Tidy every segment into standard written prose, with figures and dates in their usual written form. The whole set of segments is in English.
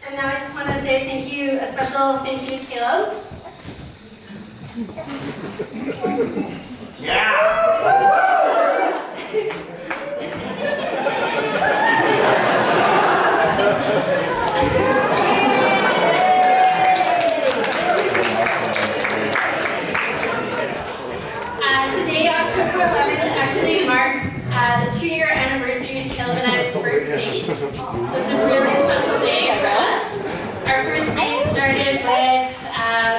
And now I just want to say thank you, a special thank you to Caleb. Today, October 11th, actually marks the 2-year anniversary of Caleb and I's first date. So it's a really special day for us. Our first date started with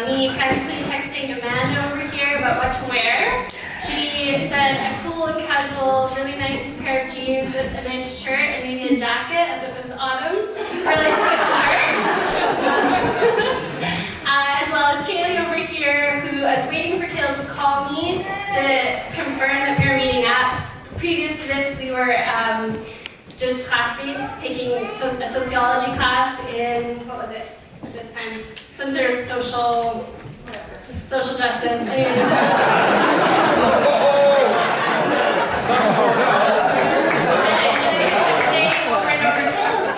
me frantically texting Amanda over here about what to wear. She said a cool and casual, really nice pair of jeans with a nice shirt and maybe a jacket as it was autumn. Really took it to heart. As well as Kaylee over here, who I was waiting for Caleb to call me to confirm that we were meeting up. Previous to this, we were just classmates taking a sociology class in, what was it at this time? Some sort of social justice. Anyways.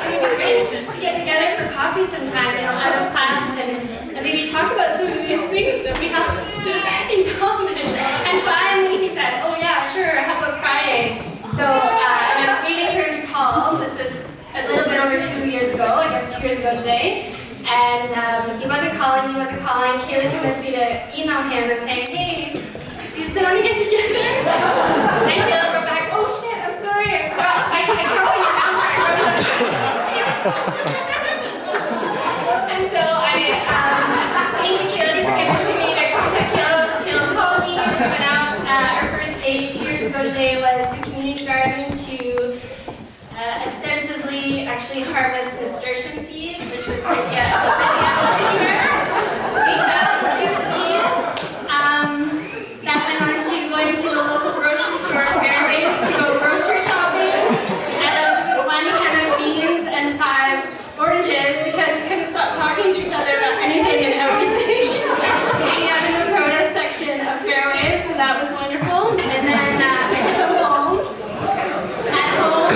It would be great to get together for coffee sometime, out of class, and maybe talk about some of these things that we have in common. And finally he said, oh yeah, sure, how about Friday? So and I was waiting for him to call. This was a little bit over 2 years ago, I guess 2 years ago today. And he wasn't calling. Kaylee convinced me to email him and say, hey, do you still want to get together? And Kaylee wrote back, oh shit, I'm sorry, I forgot. I can't find your number. I wrote it down. And so I thank you, Kaylee, for convincing me to contact Caleb. Caleb called me. We went out. Our first date 2 years ago today was to community garden to ostensibly actually harvest nasturtium seeds, which was the idea of the video here. We found 2 seeds. That went on to going to the local grocery store, Fairways, to go grocery shopping. I left with 1 can of beans and 5 oranges because we couldn't stop talking to each other about anything and everything. Hanging out in the produce section of Fairways, so that was wonderful. And then I took them home. At home,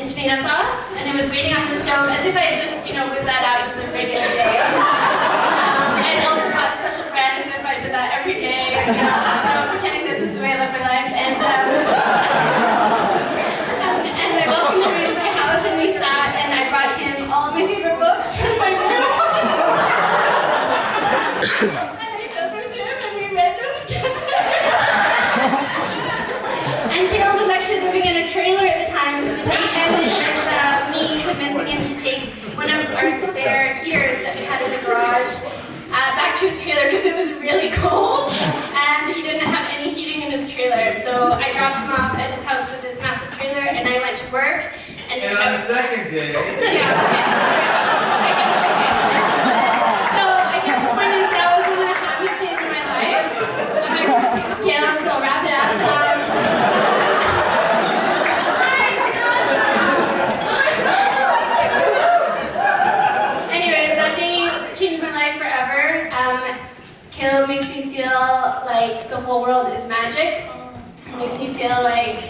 tomato sauce, and it was waiting on the stove as if I had just, whipped that out. It was a regular day. I also bought special bread as if I did that every day, pretending this is the way I live my life. And I welcomed him into my house, and we sat, and I brought him all of my favorite books from my room. And I showed them to him, and we read them together. And Caleb was actually living in a trailer at the time, so the date ended with me convincing him to take one of our spare heaters that we had in the garage back to his trailer because it was really cold and he didn't have any heating in his trailer. So I dropped him off at his house with this massive trailer and I went to work. And on the second day... Yeah, So I guess the point is that was one of the happiest days of my life. Caleb, so I'll wrap it up. Caleb makes me feel like the whole world is magic. It makes me feel like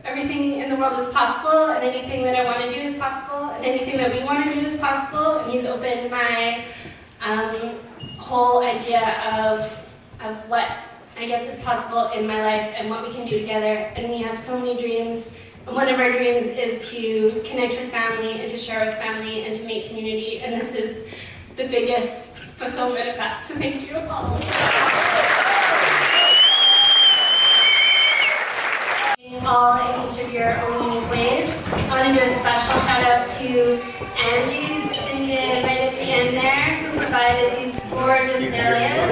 everything in the world is possible, and anything that I want to do is possible, and anything that we want to do is possible. And he's opened my whole idea of what I guess is possible in my life and what we can do together. And we have so many dreams. And one of our dreams is to connect with family and to share with family and to make community. And this is the biggest fulfillment of that. So thank you all. All in each of your own unique ways. I want to do a special shout out to Angie, who's sitting right at the end there, who provided these gorgeous dahlias.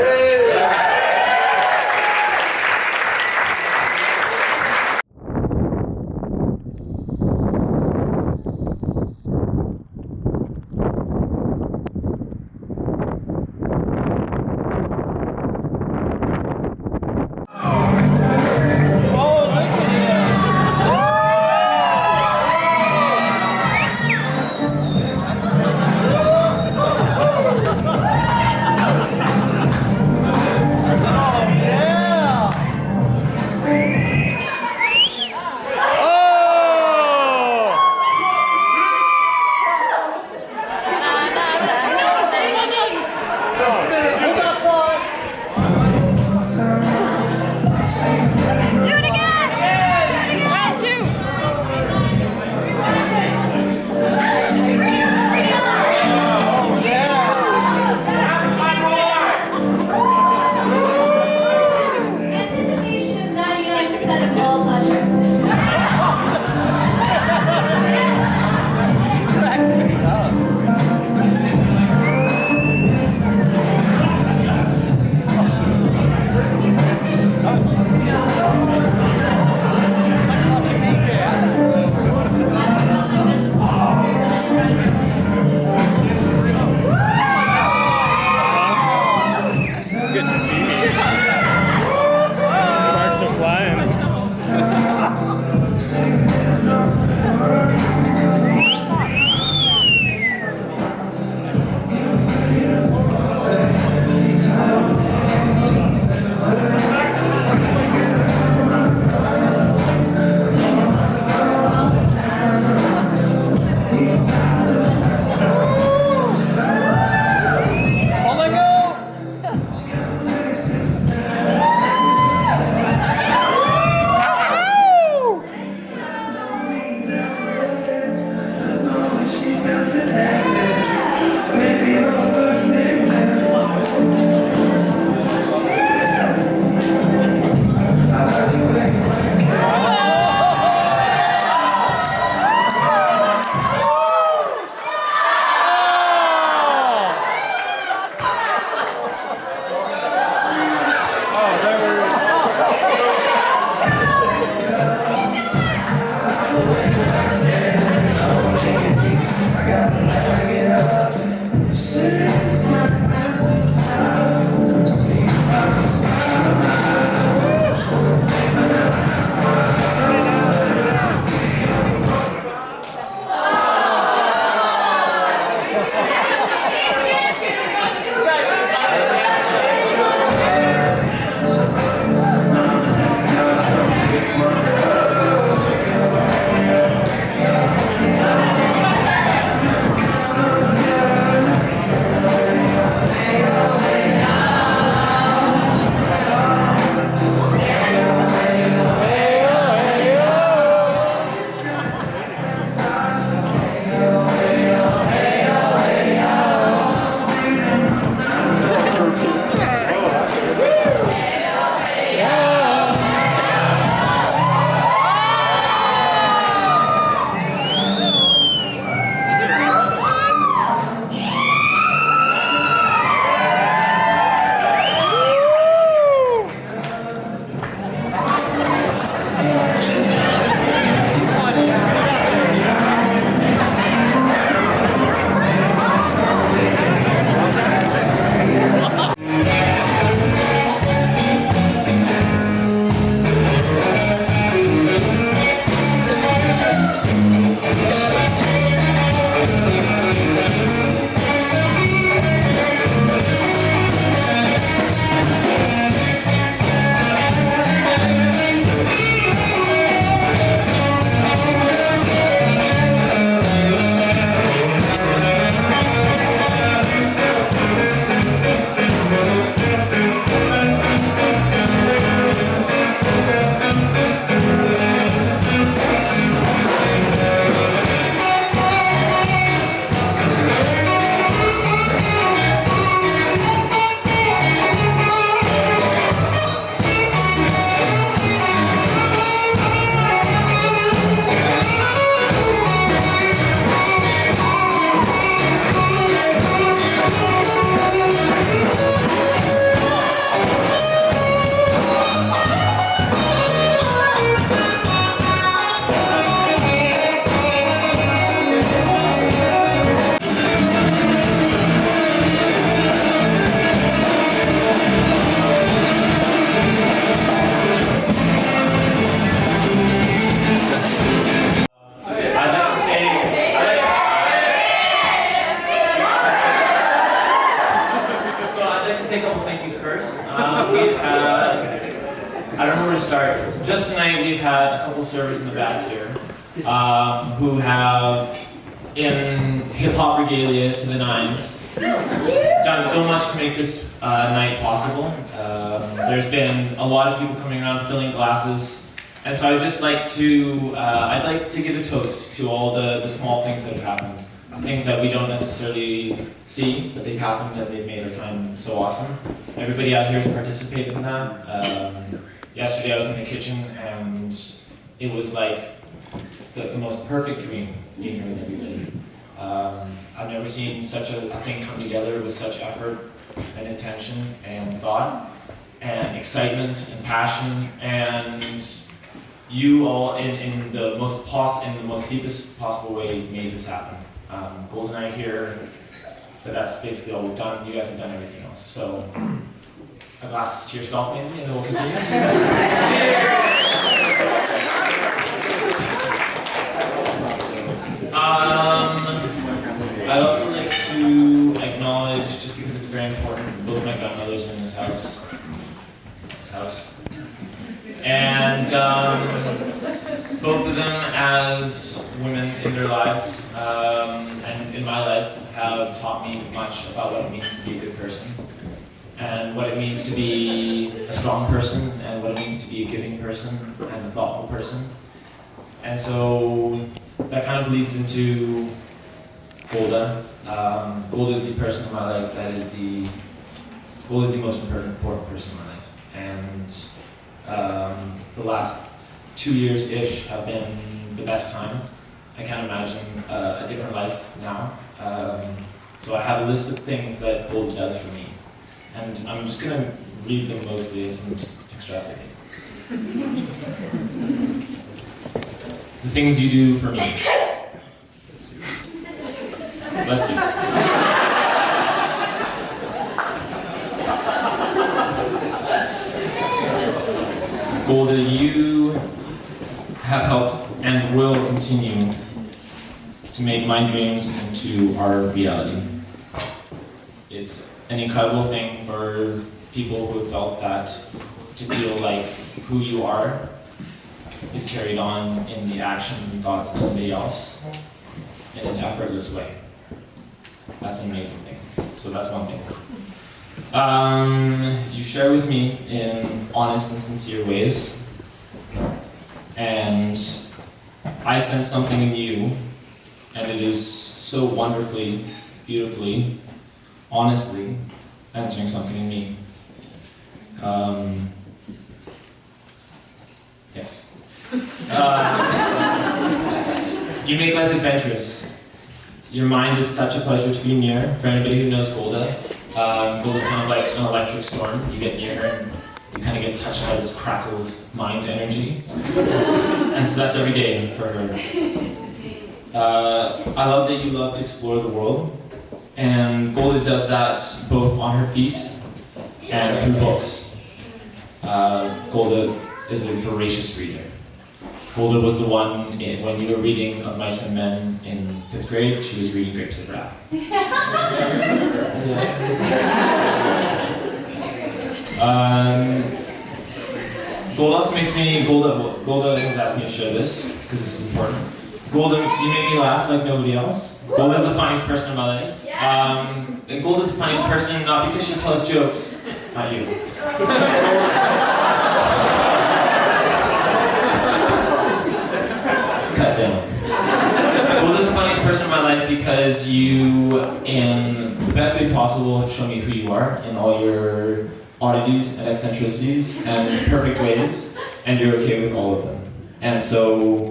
servers in the back here, who have, in hip-hop regalia to the nines, done so much to make this night possible. There's been a lot of people coming around filling glasses, and so I'd just like to, I'd like to give a toast to all the small things that have happened. Things that we don't necessarily see, but they've happened and they've made our time so awesome. Everybody out here has participated in that. Yesterday I was in the kitchen and it was like the most perfect dream being here with everybody. I've never seen such a thing come together with such effort and intention and thought and excitement and passion, and you all in the most deepest possible way made this happen. Gold and I here, but that's basically all we've done. You guys have done everything else. So, a glass to yourself maybe, and then we'll continue. I'd also like to acknowledge, just because it's very important, both my grandmothers are in this house. And both of them, as women in their lives, and in my life, have taught me much about what it means to be a good person, and what it means to be a strong person, and what it means to be a giving person, and a thoughtful person. And so that kind of bleeds into Golda. Golda is the person in my life Golda is the most important person in my life. And the last 2 years-ish have been the best time. I can't imagine a different life now. So I have a list of things that Golda does for me. And I'm just going to read them mostly and extrapolate. The things you do for me. Bless you. Golda, you have helped and will continue to make my dreams into our reality. It's an incredible thing for people who have felt that, to feel like who you are is carried on in the actions and thoughts of somebody else in an effortless way. That's an amazing thing. So that's one thing. You share with me in honest and sincere ways, and I sense something in you, and it is so wonderfully, beautifully, honestly answering something in me. Yes. You make life adventurous. Your mind is such a pleasure to be near. For anybody who knows Golda, Golda's kind of like an electric storm. You get near her and you kind of get touched by this crackle of mind energy. And so that's every day for her. I love that you love to explore the world. And Golda does that both on her feet and through books. Golda is a voracious reader. Golda was the one, when you were reading Of Mice and Men in 5th grade, she was reading Grapes of Wrath. Golda also makes me, Golda has asked me to share this, because it's important. Golda, you make me laugh like nobody else. Golda's the funniest person in my life. And Golda's the funniest person not because she tells jokes, not you. Cut down. Golda's the funniest person in my life because you, in the best way possible, have shown me who you are in all your oddities and eccentricities and perfect ways, and you're okay with all of them. And so,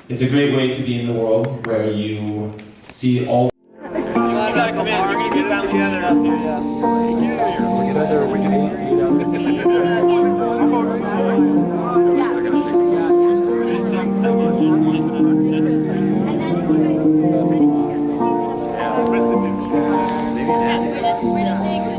it's a great way to be in the world where you see all. You gotta come in. You're gonna be family together. Together, we can eat. We're just doing